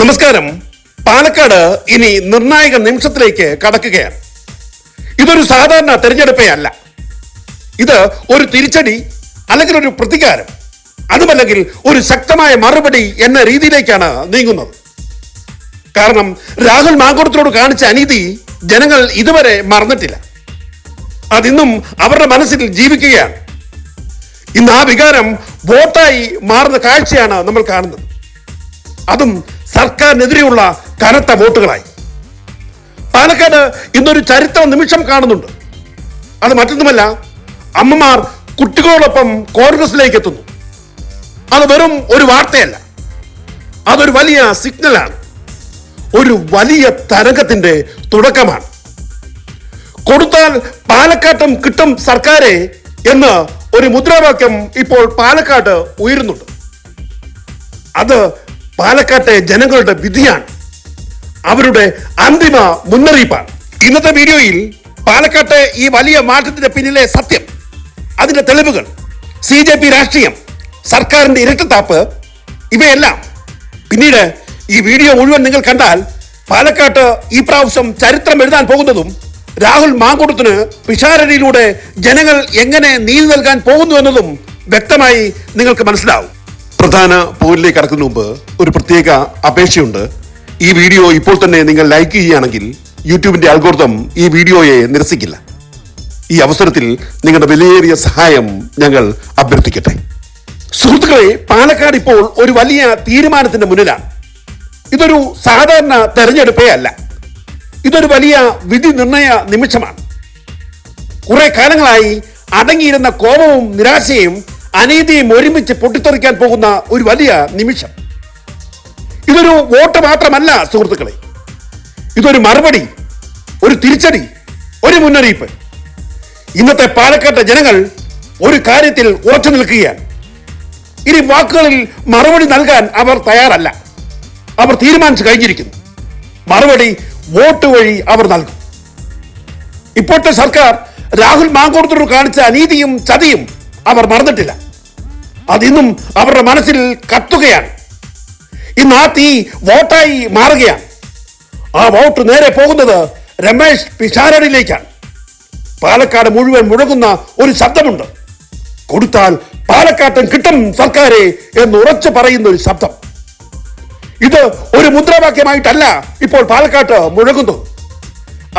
നമസ്കാരം. പാലക്കാട് ഇനി നിർണായക നിമിഷത്തിലേക്ക് കടക്കുകയാണ്. ഇതൊരു സാധാരണ തെരഞ്ഞെടുപ്പേ അല്ല. ഇത് ഒരു തിരിച്ചടി, അല്ലെങ്കിൽ ഒരു പ്രതികാരം, അതുമല്ലെങ്കിൽ ഒരു ശക്തമായ മറുപടി എന്ന രീതിയിലേക്കാണ് നീങ്ങുന്നത്. കാരണം രാഹുൽ മാങ്കൂട്ടത്തിനോട് കാണിച്ച അനീതി ജനങ്ങൾ ഇതുവരെ മറന്നിട്ടില്ല. അതിന്നും അവരുടെ മനസ്സിൽ ജീവിക്കുകയാണ്. ഇന്ന് ആ വികാരം വോട്ടായി മാറുന്ന കാഴ്ചയാണ് നമ്മൾ കാണുന്നത്. അതും സർക്കാരിനെതിരെയുള്ള കനത്ത വോട്ടുകളായി. പാലക്കാട് ഇന്നൊരു ചരിത്ര നിമിഷം കാണുന്നുണ്ട്. അത് മറ്റൊന്നുമല്ല, അമ്മമാർ കുട്ടികളോടൊപ്പം കോൺഗ്രസിലേക്ക് എത്തുന്നു. അത് വെറും ഒരു വാർത്തയല്ല, അതൊരു വലിയ സിഗ്നലാണ്, ഒരു വലിയ തരംഗത്തിന്റെ തുടക്കമാണ്. കൊടുത്താൽ പാലക്കാട്ടും കിട്ടും സർക്കാരെ എന്ന് ഒരു മുദ്രാവാക്യം ഇപ്പോൾ പാലക്കാട് ഉയരുന്നുണ്ട്. അത് പാലക്കാട്ടെ ജനങ്ങളുടെ വിധിയാണ്, അവരുടെ അന്തിമ മുന്നറിയിപ്പാണ്. ഇന്നത്തെ വീഡിയോയിൽ പാലക്കാട്ടെ ഈ വലിയ മാറ്റത്തിന്റെ പിന്നിലെ സത്യം, അതിന്റെ തെളിവുകൾ, CJP രാഷ്ട്രീയം, സർക്കാരിന്റെ ഇരട്ടത്താപ്പ്, ഇവയെല്ലാം. പിന്നീട് ഈ വീഡിയോ മുഴുവൻ നിങ്ങൾ കണ്ടാൽ പാലക്കാട്ട് ഈ പ്രാവശ്യം ചരിത്രം എഴുതാൻ പോകുന്നതും രാഹുൽ മാങ്കൂട്ടത്തിന് പിഷാരടിയിലൂടെ ജനങ്ങൾ എങ്ങനെ നീതി നൽകാൻ പോകുന്നു എന്നതും വ്യക്തമായി നിങ്ങൾക്ക് മനസ്സിലാവും. പ്രധാന പോയിന്റിലേക്ക് കടക്കുന്നതിന് മുമ്പ് ഒരു പ്രത്യേക അപേക്ഷയുണ്ട്. ഈ വീഡിയോ ഇപ്പോൾ തന്നെ നിങ്ങൾ ലൈക്ക് ചെയ്യുകയാണെങ്കിൽ യൂട്യൂബിന്റെ അൽഗോരിതം ഈ വീഡിയോയെ നിരസിക്കില്ല. ഈ അവസരത്തിൽ നിങ്ങളുടെ വിലയേറിയ സഹായം ഞങ്ങൾ അഭ്യർത്ഥിക്കട്ടെ. സുഹൃത്തുക്കളെ, പാലക്കാട് ഇപ്പോൾ ഒരു വലിയ തീരുമാനത്തിന്റെ മുന്നിലാണ്. ഇതൊരു സാധാരണ തെരഞ്ഞെടുപ്പേ അല്ല, ഇതൊരു വലിയ വിധി നിർണയ നിമിഷമാണ്. കുറെ കാലങ്ങളായി അടങ്ങിയിരുന്ന കോപവും നിരാശയും അനീതിയും ഒരുമിച്ച് പൊട്ടിത്തെറിക്കാൻ പോകുന്ന ഒരു വലിയ നിമിഷം. ഇതൊരു വോട്ട് മാത്രമല്ല സുഹൃത്തുക്കളെ, ഇതൊരു മറുപടി, ഒരു തിരിച്ചടി, ഒരു മുന്നറിയിപ്പ്. ഇന്നത്തെ പാലക്കാട്ടെ ജനങ്ങൾ ഒരു കാര്യത്തിൽ ഉറച്ചു നിൽക്കുകയാണ്. ഇനി വാക്കുകളിൽ മറുപടി നൽകാൻ അവർ തയ്യാറല്ല. അവർ തീരുമാനിച്ചു കഴിഞ്ഞിരിക്കുന്നു. മറുപടി വോട്ട് വഴി അവർ നൽകും. ഇപ്പോഴത്തെ സർക്കാർ രാഹുൽ മാങ്കൂട്ടത്തിനോട് കാണിച്ച അനീതിയും ചതിയും അവർ മറന്നിട്ടില്ല. അതിന്നും അവരുടെ മനസ്സിൽ കത്തുകയാണ്. ഇന്ന് ആ തീ വോട്ടായി മാറുകയാണ്. ആ വോട്ട് നേരെ പോകുന്നത് രമേശ് പിഷാരടിയിലേക്കാണ്. പാലക്കാട് മുഴുവൻ മുഴങ്ങുന്ന ഒരു ശബ്ദമുണ്ട്. കൊടുത്താൽ പാലക്കാട്ടും കിട്ടും സർക്കാരെ എന്ന് ഉറച്ചു പറയുന്ന ഒരു ശബ്ദം. ഇത് ഒരു മുദ്രാവാക്യമായിട്ടല്ല ഇപ്പോൾ പാലക്കാട്ട് മുഴങ്ങുന്നു.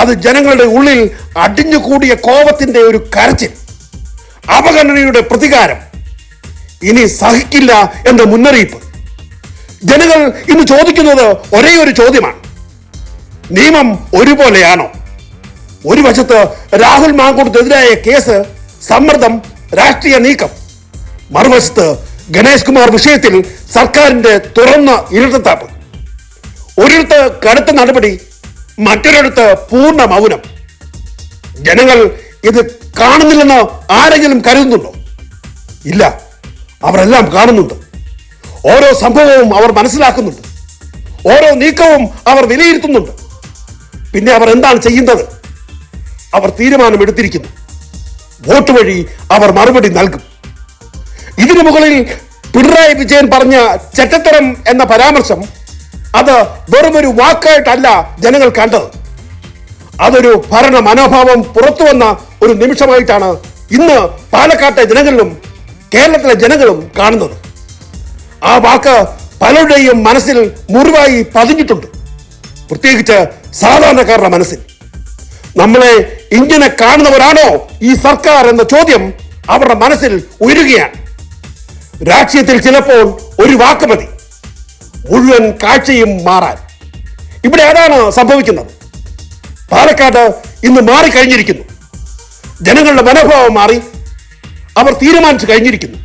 അത് ജനങ്ങളുടെ ഉള്ളിൽ അടിഞ്ഞുകൂടിയ കോപത്തിന്റെ ഒരു കരച്ചിൽ, അവഗണനയുടെ പ്രതികാരം, ഇനി സഹിക്കില്ല എന്ന മുന്നറിയിപ്പ്. ജനങ്ങൾ ഇന്ന് ചോദിക്കുന്നത് ഒരേ ഒരു ചോദ്യമാണ്: നിയമം ഒരുപോലെയാണോ? ഒരു വശത്ത് രാഹുൽ മാങ്കൂട്ടത്തിനെതിരായ കേസ്, സമ്മർദ്ദം, രാഷ്ട്രീയ നീക്കം. മറുവശത്ത് ഗണേഷ് കുമാർ വിഷയത്തിൽ സർക്കാരിന്റെ തുറന്ന ഇരട്ടത്താപ്പ്. ഒരിടത്ത് കടുത്ത നടപടി, മറ്റൊരിടത്ത് പൂർണ്ണ മൗനം. ജനങ്ങൾ ഇത് കാണുന്നില്ലെന്ന് ആരെങ്കിലും കരുതുന്നുണ്ടോ? ഇല്ല, അവരെല്ലാം കാണുന്നുണ്ട്. ഓരോ സംഭവവും അവർ മനസ്സിലാക്കുന്നുണ്ട്. ഓരോ നീക്കവും അവർ വിലയിരുത്തുന്നുണ്ട്. പിന്നെ അവർ എന്താണ് ചെയ്യുന്നത്? അവർ തീരുമാനമെടുത്തിരിക്കുന്നു. വോട്ട് വഴി അവർ മറുപടി നൽകും. ഇതിനു മുകളിൽ പിണറായി വിജയൻ പറഞ്ഞ ചെറ്റത്തരം എന്ന പരാമർശം, അത് വെറുമൊരു വാക്കായിട്ടല്ല ജനങ്ങൾ കണ്ടത്. അതൊരു ഭരണ മനോഭാവം പുറത്തു വന്ന ഒരു നിമിഷമായിട്ടാണ് ഇന്ന് പാലക്കാട്ടെ ജനങ്ങളിലും കേരളത്തിലെ ജനങ്ങളും കാണുന്നത്. ആ വാക്ക് പലരുടെയും മനസ്സിൽ മുറിവായി പതിഞ്ഞിട്ടുണ്ട്, പ്രത്യേകിച്ച് സാധാരണക്കാരുടെ മനസ്സിൽ. നമ്മളെ ഇങ്ങനെ കാണുന്നവരാണോ ഈ സർക്കാർ എന്ന ചോദ്യം അവരുടെ മനസ്സിൽ ഉയരുകയാണ്. രാഷ്ട്രീയത്തിൽ ചിലപ്പോൾ ഒരു വാക്ക് മതി മുഴുവൻ കാഴ്ചയും മാറാൻ. ഇവിടെ അതാണ് സംഭവിക്കുന്നത്. പാലക്കാട് ഇന്ന് മാറിക്കഴിഞ്ഞിരിക്കുന്നു. ജനങ്ങളുടെ മനോഭാവം മാറി. അവർ തീരുമാനിച്ചു കഴിഞ്ഞിരിക്കുന്നു.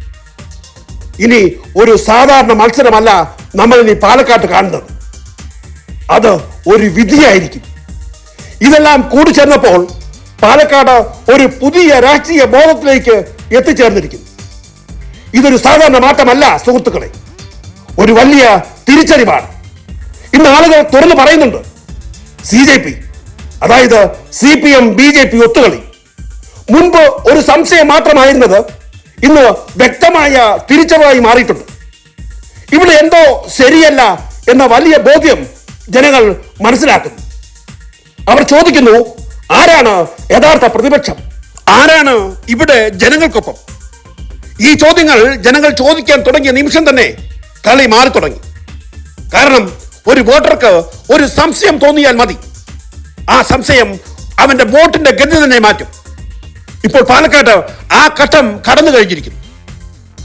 ഇനി ഒരു സാധാരണ മത്സരമല്ല നമ്മൾ ഇനി പാലക്കാട്ട് കാണുന്നത്, അത് ഒരു വിധിയായിരിക്കും. ഇതെല്ലാം കൂടിച്ചേർന്നപ്പോൾ പാലക്കാട് ഒരു പുതിയ രാഷ്ട്രീയ ബോധത്തിലേക്ക് എത്തിച്ചേർന്നിരിക്കുന്നു. ഇതൊരു സാധാരണ മാറ്റമല്ല സുഹൃത്തുക്കളെ, ഒരു വലിയ തിരിച്ചറിവാണ്. ഇന്ന് ആളുകൾ തുറന്നു പറയുന്നുണ്ട്, CJP, അതായത് CPM BJP ഒത്തുകളി മുൻപ് ഒരു സംശയം മാത്രമായിരുന്നത് ഇന്ന് വ്യക്തമായ തിരിച്ചറിവായി മാറിയിട്ടുണ്ട്. ഇവിടെ എന്തോ ശരിയല്ല എന്ന വലിയ ബോധ്യം ജനങ്ങൾ മനസ്സിലാക്കുന്നു. അവർ ചോദിക്കുന്നു, ആരാണ് യഥാർത്ഥ പ്രതിപക്ഷം? ആരാണ് ഇവിടെ ജനങ്ങൾക്കൊപ്പം? ഈ ചോദ്യങ്ങൾ ജനങ്ങൾ ചോദിക്കാൻ തുടങ്ങിയ നിമിഷം തന്നെ കളി മാറി തുടങ്ങി. കാരണം ഒരു വോട്ടർക്ക് ഒരു സംശയം തോന്നിയാൽ മതി, ആ സംശയം അവന്റെ വോട്ടിന്റെ ഗതി തന്നെ മാറ്റും. ഇപ്പോൾ പാലക്കാട് ആ ഘട്ടം കടന്നു കഴിഞ്ഞിരിക്കുന്നു.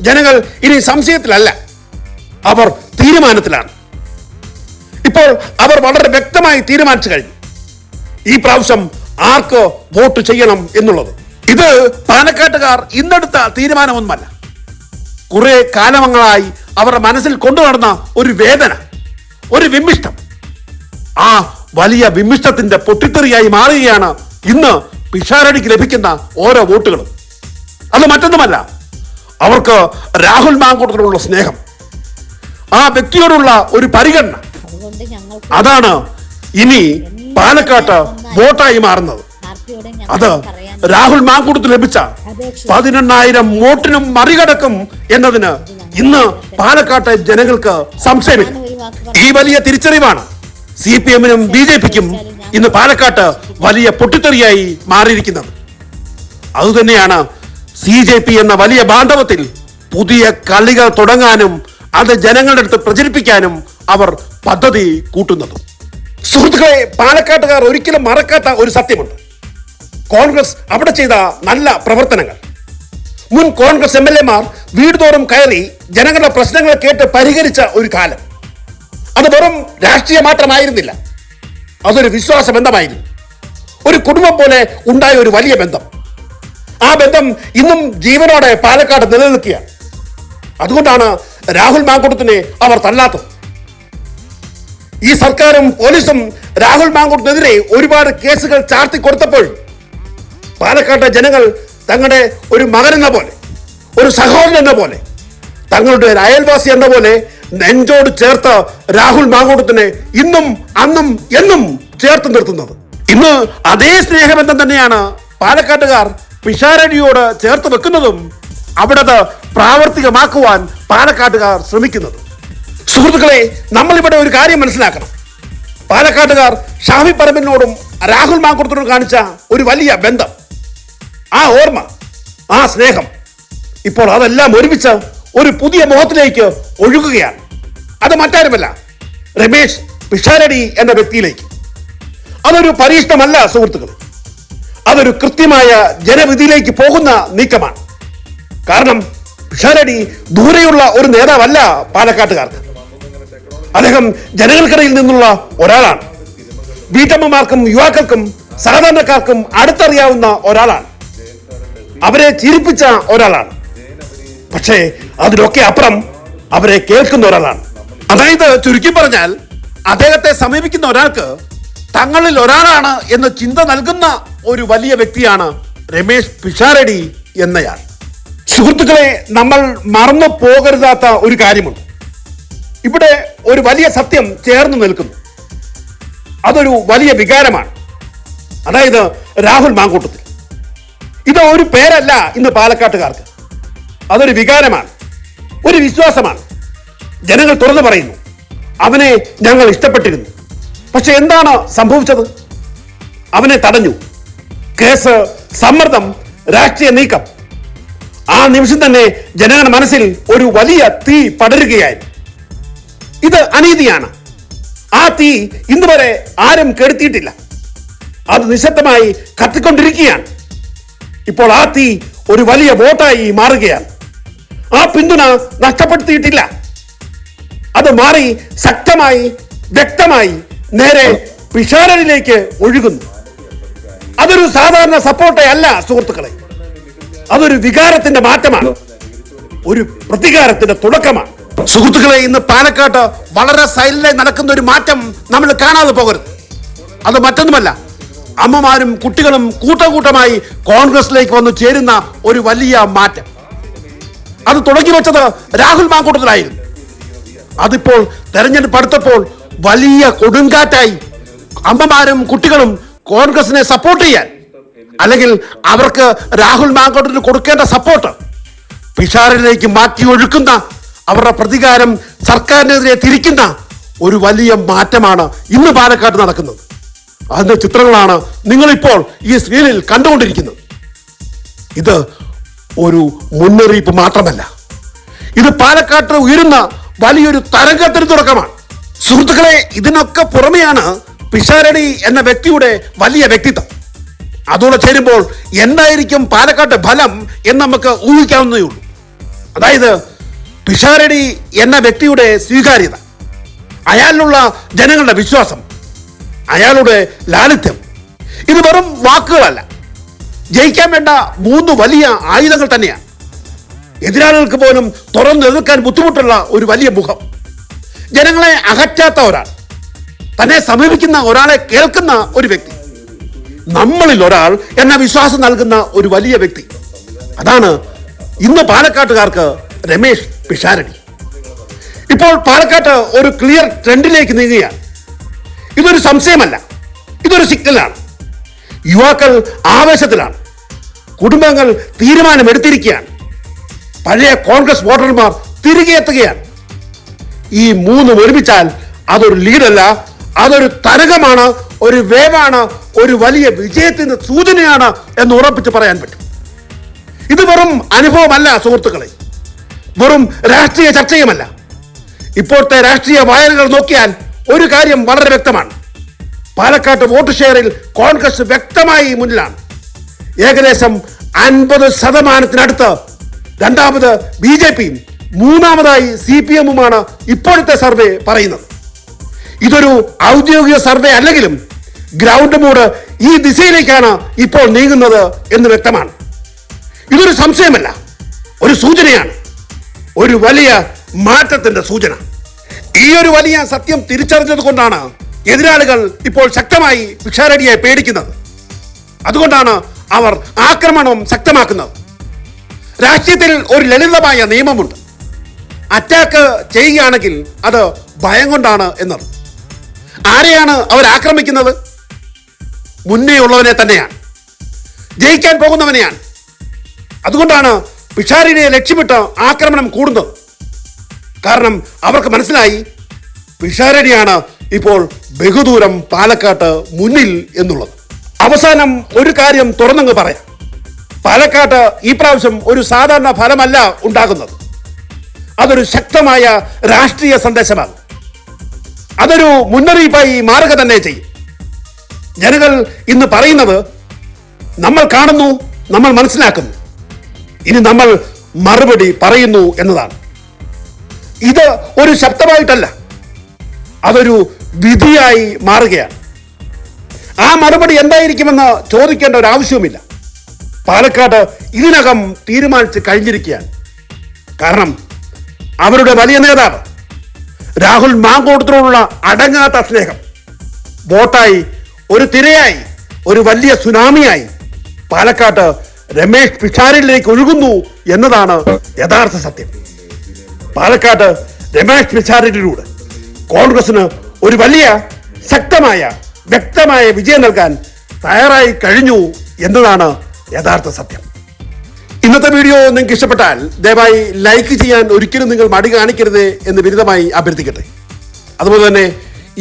ജനങ്ങൾ ഇനി സംശയത്തിലല്ല, അവർ തീരുമാനത്തിലാണ്. ഇപ്പോൾ അവർ വളരെ വ്യക്തമായി തീരുമാനിച്ചു കഴിഞ്ഞു ഈ പ്രാവശ്യം ആർക്ക് വോട്ട് ചെയ്യണം എന്നുള്ളത്. ഇത് പാലക്കാട്ടുകാർ ഇന്നെടുത്ത തീരുമാനമൊന്നുമല്ല. കുറെ കാലങ്ങളായി അവരുടെ മനസ്സിൽ കൊണ്ടുനടന്ന ഒരു വേദന, ഒരു വിമ്മിഷ്ടം. ആ വലിയ വിമ്മിഷ്ടത്തിന്റെ പൊട്ടിത്തെറിയായി മാറുകയാണ് ഇന്ന് പിഷാരടിക്ക് ലഭിക്കുന്ന ഓരോ വോട്ടുകളും. അത് മറ്റൊന്നുമല്ല, അവർക്ക് രാഹുൽ മാങ്കൂട്ടത്തിലുള്ള സ്നേഹം, ആ വ്യക്തിയോടുള്ള ഒരു പരിഗണന. അതാണ് ഇനി പാലക്കാട്ട് വോട്ടായി മാറുന്നത്. അത് രാഹുൽ മാങ്കൂട്ടത്തിൽ ലഭിച്ച 11,000 വോട്ടിനും മറികടക്കും എന്നതിന് ഇന്ന് പാലക്കാട്ടെ ജനങ്ങൾക്ക് സംശയമില്ല. ഈ വലിയ തിരിച്ചറിവാണ് CPM-നും BJP-ക്കും ഇന്ന് പാലക്കാട്ട് വലിയ പൊട്ടിത്തെറിയായി മാറിയിരിക്കുന്നത്. അതുതന്നെയാണ് CJP എന്ന വലിയ ബാന്ധവത്തിൽ പുതിയ കളികൾ തുടങ്ങാനും അത് ജനങ്ങളുടെ അടുത്ത് പ്രചരിപ്പിക്കാനും അവർ പദ്ധതി കൂട്ടുന്നത്. സുഹൃത്തുക്കളെ, പാലക്കാട്ടുകാർ ഒരിക്കലും മറക്കാത്ത ഒരു സത്യമുണ്ട്. കോൺഗ്രസ് അവിടെ ചെയ്ത നല്ല പ്രവർത്തനങ്ങൾ. മുൻ കോൺഗ്രസ് MLA-മാർ വീട് തോറും കയറി ജനങ്ങളുടെ പ്രശ്നങ്ങൾ കേട്ട് പരിഹരിച്ച ഒരു കാലം. അത് വെറും രാഷ്ട്രീയം മാത്രമായിരുന്നില്ല, അതൊരു വിശ്വാസ ബന്ധമായിരുന്നു. ഒരു കുടുംബം പോലെ ഉണ്ടായ ഒരു വലിയ ബന്ധം. ആ ബന്ധം ഇന്നും ജീവനോടെ പാലക്കാട് നിലനിൽക്കുകയാണ്. അതുകൊണ്ടാണ് രാഹുൽ മാങ്കൂട്ടത്തിനെ അവർ തല്ലാത്തത്. ഈ സർക്കാരും പോലീസും രാഹുൽ മാങ്കൂട്ടത്തിനെതിരെ ഒരുപാട് കേസുകൾ ചാർത്തി കൊടുത്തപ്പോൾ പാലക്കാട്ടെ ജനങ്ങൾ തങ്ങളുടെ ഒരു മകൻ എന്ന പോലെ, ഒരു സഹോദരൻ എന്ന പോലെ, തങ്ങളുടെ ഒരു അയൽവാസി എന്ന പോലെ നെഞ്ചോട് ചേർത്ത് രാഹുൽ മാങ്കൂട്ടത്തിനെ ഇന്നും അന്നും എന്നും ചേർത്ത് നിർത്തുന്നത്. ഇന്ന് അതേ സ്നേഹബന്ധം തന്നെയാണ് പാലക്കാട്ടുകാർ പിഷാരടിയോട് ചേർത്ത് വെക്കുന്നതും അവിടെ പ്രാവർത്തികമാക്കുവാൻ പാലക്കാട്ടുകാർ ശ്രമിക്കുന്നത്. സുഹൃത്തുക്കളെ, നമ്മളിവിടെ ഒരു കാര്യം മനസ്സിലാക്കണം. പാലക്കാട്ടുകാർ ഷാഫി പറമ്പിലിനോടും രാഹുൽ മാങ്കൂട്ടത്തിനോടും കാണിച്ച ഒരു വലിയ ബന്ധം, ആ ഓർമ്മ, ആ സ്നേഹം ഇപ്പോൾ അതെല്ലാം ഒരുമിച്ച് ഒരു പുതിയ മുഖത്തിലേക്ക് ഒഴുകുകയാണ്. അത് മറ്റാരുമല്ല, രമേശ് പിഷാരടി എന്ന വ്യക്തിയിലേക്ക്. അതൊരു പരീക്ഷണമല്ല സുഹൃത്തുക്കളെ, അതൊരു കൃത്യമായ ജനവിധിയിലേക്ക് പോകുന്ന നീക്കമാണ്. കാരണം പിഷാരടി ദൂരെയുള്ള ഒരു നേതാവല്ല പാലക്കാട്ടുകാർക്ക്. അദ്ദേഹം ജനങ്ങൾക്കിടയിൽ നിന്നുള്ള ഒരാളാണ്. വീട്ടമ്മമാർക്കും യുവാക്കൾക്കും സാധാരണക്കാർക്കും അടുത്തറിയാവുന്ന ഒരാളാണ്. അവരെ ചിരിപ്പിച്ച ഒരാളാണ്. പക്ഷേ അതിനൊക്കെ അപ്പുറം അവരെ കേൾക്കുന്ന ഒരാളാണ്. അതായത് ചുരുക്കി പറഞ്ഞാൽ അദ്ദേഹത്തെ സമീപിക്കുന്ന ഒരാൾക്ക് തങ്ങളിൽ ഒരാളാണ് എന്ന ചിന്ത നൽകുന്ന ഒരു വലിയ വ്യക്തിയാണ് രമേശ് പിഷാരടി എന്നയാൾ. സുഹൃത്തുക്കളെ, നമ്മൾ മറന്നു പോകരുതാത്ത ഒരു കാര്യമുണ്ട്. ഇവിടെ ഒരു വലിയ സത്യം ചേർന്ന് നിൽക്കുന്നു. അതൊരു വലിയ വികാരമാണ്. അതായത് രാഹുൽ മാങ്കൂട്ടത്തിൽ. ഇത് ഒരു പേരല്ല ഇന്ന് പാലക്കാട്ടുകാർക്ക്, അതൊരു വികാരമാണ്, ഒരു വിശ്വാസമാണ്. ജനങ്ങൾ തുറന്നു പറയുന്നു, അവനെ ഞങ്ങൾ ഇഷ്ടപ്പെട്ടിരുന്നു. പക്ഷെ എന്താണ് സംഭവിച്ചത്? അവനെ തടഞ്ഞു. കേസ്, സമ്മർദ്ദം, രാഷ്ട്രീയ നീക്കം. ആ നിമിഷം തന്നെ ജനങ്ങളുടെ മനസ്സിൽ ഒരു വലിയ തീ പടരുകയായിരുന്നു. ഇത് അനീതിയാണ്. ആ തീ ഇന്ന് വരെ ആരും കെടുത്തിയിട്ടില്ല. അത് നിശബ്ദമായി കത്തിക്കൊണ്ടിരിക്കുകയാണ്. ഇപ്പോൾ ആ തീ ഒരു വലിയ വോട്ടായി മാറുകയാണ്. ആ പിന്തുണ നഷ്ടപ്പെടുത്തിയിട്ടില്ല. അത് മാറി ശക്തമായി, വ്യക്തമായി നേരെ പിഷാരടിയിലേക്ക് ഒഴുകുന്നു. അതൊരു സാധാരണ സപ്പോർട്ടേ അല്ല സുഹൃത്തുക്കളെ, അതൊരു വികാരത്തിന്റെ മാറ്റമാണ്, ഒരു പ്രതികാരത്തിന്റെ തുടക്കമാണ്. സുഹൃത്തുക്കളെ, ഇന്ന് പാലക്കാട്ട് വളരെ സൈലന്റായി നടക്കുന്ന ഒരു മാറ്റം നമ്മൾ കാണാതെ പോകരുത്. അത് മറ്റൊന്നുമല്ല, അമ്മമാരും കുട്ടികളും കൂട്ടമായി കോൺഗ്രസിലേക്ക് വന്നു ചേരുന്ന ഒരു വലിയ മാറ്റം. അത് തുടങ്ങി വെച്ചത് രാഹുൽ മാങ്കൂട്ടത്തിലായിരുന്നു. അതിപ്പോൾ തെരഞ്ഞെടുപ്പ് അടുത്തപ്പോൾ വലിയ കൊടുങ്കാറ്റായി അമ്മമാരും കുട്ടികളും കോൺഗ്രസിനെ സപ്പോർട്ട് ചെയ്യാൻ, അല്ലെങ്കിൽ അവർക്ക് രാഹുൽ മാങ്കൂട്ടത്തിന് കൊടുക്കേണ്ട സപ്പോർട്ട് പിഷാരടിയിലേക്ക് മാറ്റി ഒഴുക്കുന്ന, അവരുടെ പ്രതികാരം സർക്കാരിനെതിരെ തിരിക്കുന്ന ഒരു വലിയ മാറ്റമാണ് ഇന്ന് പാലക്കാട് നടക്കുന്നത്. അതിന്റെ ചിത്രങ്ങളാണ് നിങ്ങളിപ്പോൾ ഈ സ്ക്രീനിൽ കണ്ടുകൊണ്ടിരിക്കുന്നത്. ഇത് ഒരു മുന്നറിയിപ്പ് മാത്രമല്ല, ഇത് പാലക്കാട്ട് ഉയരുന്ന വലിയൊരു തരംഗത്തിന് തുടക്കമാണ്. സുഹൃത്തുക്കളെ, ഇതിനൊക്കെ പുറമെയാണ് പിഷാരടി എന്ന വ്യക്തിയുടെ വലിയ വ്യക്തിത്വം. അതോടെ ചേരുമ്പോൾ എന്തായിരിക്കും പാലക്കാട്ടെ ഫലം എന്ന് നമുക്ക് ഊഹിക്കാവുന്നതേ ഉള്ളൂ. അതായത് പിഷാരടി എന്ന വ്യക്തിയുടെ സ്വീകാര്യത, അയാളിലുള്ള ജനങ്ങളുടെ വിശ്വാസം, അയാളുടെ ലാളിത്യം, ഇത് വെറും വാക്കുകളല്ല, ജയിക്കാൻ വേണ്ട 3 വലിയ ആയുധങ്ങൾ തന്നെയാണ്. എതിരാളികൾക്ക് പോലും തുറന്നെതിർക്കാൻ ബുദ്ധിമുട്ടുള്ള ഒരു വലിയ മുഖം, ജനങ്ങളെ അകറ്റാത്ത ഒരാൾ, തന്നെ സമീപിക്കുന്ന ഒരാളെ കേൾക്കുന്ന ഒരു വ്യക്തി, നമ്മളിൽ ഒരാൾ എന്ന വിശ്വാസം നൽകുന്ന ഒരു വലിയ വ്യക്തി. അതാണ് ഇന്ന് പാലക്കാട്ടുകാർക്ക് രമേശ് പിഷാരടി. ഇപ്പോൾ പാലക്കാട്ട് ഒരു ക്ലിയർ ട്രെൻഡിലേക്ക് നീങ്ങുകയാണ്. ഇതൊരു സംശയമല്ല, ഇതൊരു സിഗ്നലാണ്. യുവാക്കൾ ആവേശത്തിലാണ്, കുടുംബങ്ങൾ തീരുമാനമെടുത്തിരിക്കുകയാണ്, പഴയ കോൺഗ്രസ് വോട്ടർമാർ തിരികെ എത്തുകയാണ്. ഈ 3 ഒരുമിച്ചാൽ അതൊരു ലീഡല്ല, അതൊരു തരംഗമാണ്, ഒരു വേവാണ്, ഒരു വലിയ വിജയത്തിന്റെ സൂചനയാണ് എന്ന് ഉറപ്പിച്ച് പറയാൻ പറ്റും. ഇത് വെറും അനുഭവമല്ല സുഹൃത്തുക്കളെ, വെറും രാഷ്ട്രീയ ചർച്ചയുമല്ല. ഇപ്പോഴത്തെ രാഷ്ട്രീയ വായനകൾ നോക്കിയാൽ ഒരു കാര്യം വളരെ വ്യക്തമാണ്. പാലക്കാട്ട് വോട്ട് ഷെയറിൽ കോൺഗ്രസ് വ്യക്തമായി മുന്നിലാണ്. ഏകദേശം 50% രണ്ടാമത് BJPയും, മൂന്നാമതായി CPMുമാണ് ഇപ്പോഴത്തെ സർവേ പറയുന്നത്. ഇതൊരു ഔദ്യോഗിക സർവേ അല്ലെങ്കിലും ഗ്രൗണ്ട് മൂഡ് ഈ ദിശയിലേക്കാണ് ഇപ്പോൾ നീങ്ങുന്നത് എന്ന് വ്യക്തമാണ്. ഇതൊരു സംശയമല്ല, ഒരു സൂചനയാണ്, ഒരു വലിയ മാറ്റത്തിന്റെ സൂചന. ഈ ഒരു വലിയ സത്യം തിരിച്ചറിഞ്ഞത് കൊണ്ടാണ് എതിരാളികൾ ഇപ്പോൾ ശക്തമായി പിഷാരടിയെ പേടിക്കുന്നത്. അതുകൊണ്ടാണ് അവർ ആക്രമണം ശക്തമാക്കുന്നത്. രാഷ്ട്രീയത്തിൽ ഒരു ലളിതമായ നിയമമുണ്ട്, അറ്റാക്ക് ചെയ്യുകയാണെങ്കിൽ അത് ഭയം കൊണ്ടാണ് എന്നത്. ആരെയാണ് അവർ ആക്രമിക്കുന്നത്? മുന്നേ ഉള്ളവനെ തന്നെയാണ്, ജയിക്കാൻ പോകുന്നവനെയാണ്. അതുകൊണ്ടാണ് പിഷാരടിയെ ലക്ഷ്യമിട്ട് ആക്രമണം കൂടുന്നത്. കാരണം അവർക്ക് മനസ്സിലായി പിഷാരടിയാണ് ഇപ്പോൾ ബഹുദൂരം പാലക്കാട്ട് മുന്നിൽ എന്നുള്ളത്. അവസാനം ഒരു കാര്യം തുറന്നങ്ങ് പറയാം, പാലക്കാട്ട് ഈ പ്രാവശ്യം ഒരു സാധാരണ ഫലമല്ല ഉണ്ടാകുന്നത്. അതൊരു ശക്തമായ രാഷ്ട്രീയ സന്ദേശമാണ്. അതൊരു മുന്നറിയിപ്പായി മാറുക തന്നെ ചെയ്യും. ജനങ്ങൾ ഇന്ന് പറയുന്നത് നമ്മൾ കാണുന്നു, നമ്മൾ മനസ്സിലാക്കുന്നു, ഇനി നമ്മൾ മറുപടി പറയുന്നു എന്നതാണ്. ഇത് ഒരു ശബ്ദമായിട്ടല്ല, അതൊരു വിധിയായി മാറുകയാണ്. ആ മറുപടി എന്തായിരിക്കുമെന്ന് ചോദിക്കേണ്ട ഒരു ആവശ്യവുമില്ല. പാലക്കാട് ഇതിനകം തീരുമാനിച്ച് കഴിഞ്ഞിരിക്കുകയാണ്. കാരണം അവരുടെ വലിയ നേതാവ് രാഹുൽ മാങ്കൂട്ടത്തിനോടുള്ള അടങ്ങാത്ത സ്നേഹം വോട്ടായി, ഒരു തിരയായി, ഒരു വലിയ സുനാമിയായി പാലക്കാട്ട് രമേശ് പിഷാരടിയിലേക്ക് ഒഴുകുന്നു എന്നതാണ് യഥാർത്ഥ സത്യം. പാലക്കാട്ട് രമേശ് പിഷാരടിയിലൂടെ കോൺഗ്രസിന് ഒരു വലിയ ശക്തമായ വ്യക്തമായ വിജയം നൽകാൻ തയ്യാറായി കഴിഞ്ഞു എന്നതാണ് യഥാർത്ഥ സത്യം. ഇന്നത്തെ വീഡിയോ നിങ്ങൾക്ക് ഇഷ്ടപ്പെട്ടാൽ ദയവായി ലൈക്ക് ചെയ്യാൻ ഒരിക്കലും നിങ്ങൾ മടി കാണിക്കരുത് എന്ന് വിനീതമായി അഭ്യർത്ഥിക്കട്ടെ. അതുപോലെ തന്നെ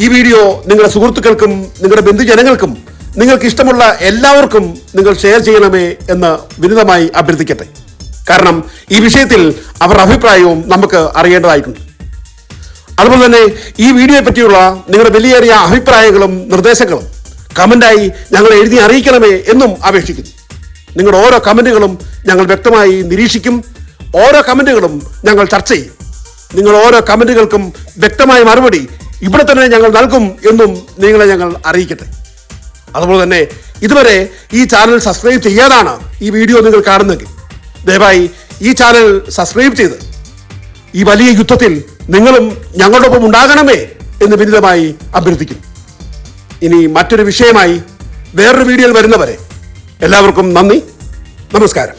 ഈ വീഡിയോ നിങ്ങളുടെ സുഹൃത്തുക്കൾക്കും നിങ്ങളുടെ ബന്ധുജനങ്ങൾക്കും നിങ്ങൾക്ക് ഇഷ്ടമുള്ള എല്ലാവർക്കും നിങ്ങൾ ഷെയർ ചെയ്യണമേ എന്ന് വിനീതമായി അഭ്യർത്ഥിക്കട്ടെ. കാരണം ഈ വിഷയത്തിൽ അവരുടെ അഭിപ്രായവും നമുക്ക് അറിയേണ്ടതായിട്ടുണ്ട്. അതുപോലെ തന്നെ ഈ വീഡിയോയെ പറ്റിയുള്ള നിങ്ങളുടെ വിലയേറിയ അഭിപ്രായങ്ങളും നിർദ്ദേശങ്ങളും കമൻ്റായി ഞങ്ങളെ എഴുതി അറിയിക്കണമേ എന്നും അപേക്ഷിക്കുന്നു. നിങ്ങളുടെ ഓരോ കമൻറ്റുകളും ഞങ്ങൾ വ്യക്തമായി നിരീക്ഷിക്കും, ഓരോ കമൻറ്റുകളും ഞങ്ങൾ ചർച്ച ചെയ്യും. നിങ്ങൾ ഓരോ കമൻറ്റുകൾക്കും വ്യക്തമായ മറുപടി ഇവിടെ തന്നെ ഞങ്ങൾ നൽകും എന്നും നിങ്ങളെ ഞങ്ങൾ അറിയിക്കട്ടെ. അതുപോലെ തന്നെ ഇതുവരെ ഈ ചാനൽ സബ്സ്ക്രൈബ് ചെയ്യാതാണ് ഈ വീഡിയോ നിങ്ങൾ കാണുന്നെങ്കിൽ ദയവായി ഈ ചാനൽ സബ്സ്ക്രൈബ് ചെയ്ത് ഈ വലിയ യുദ്ധത്തിൽ നിങ്ങളും ഞങ്ങളോടൊപ്പം ഉണ്ടാകണമേ എന്ന് വിനീതമായി അഭ്യർത്ഥിക്കുന്നു. ഇനി മറ്റൊരു വിഷയമായി വേറൊരു വീഡിയോയിൽ വരുന്നവരെ എല്ലാവർക്കും നന്ദി, നമസ്കാരം.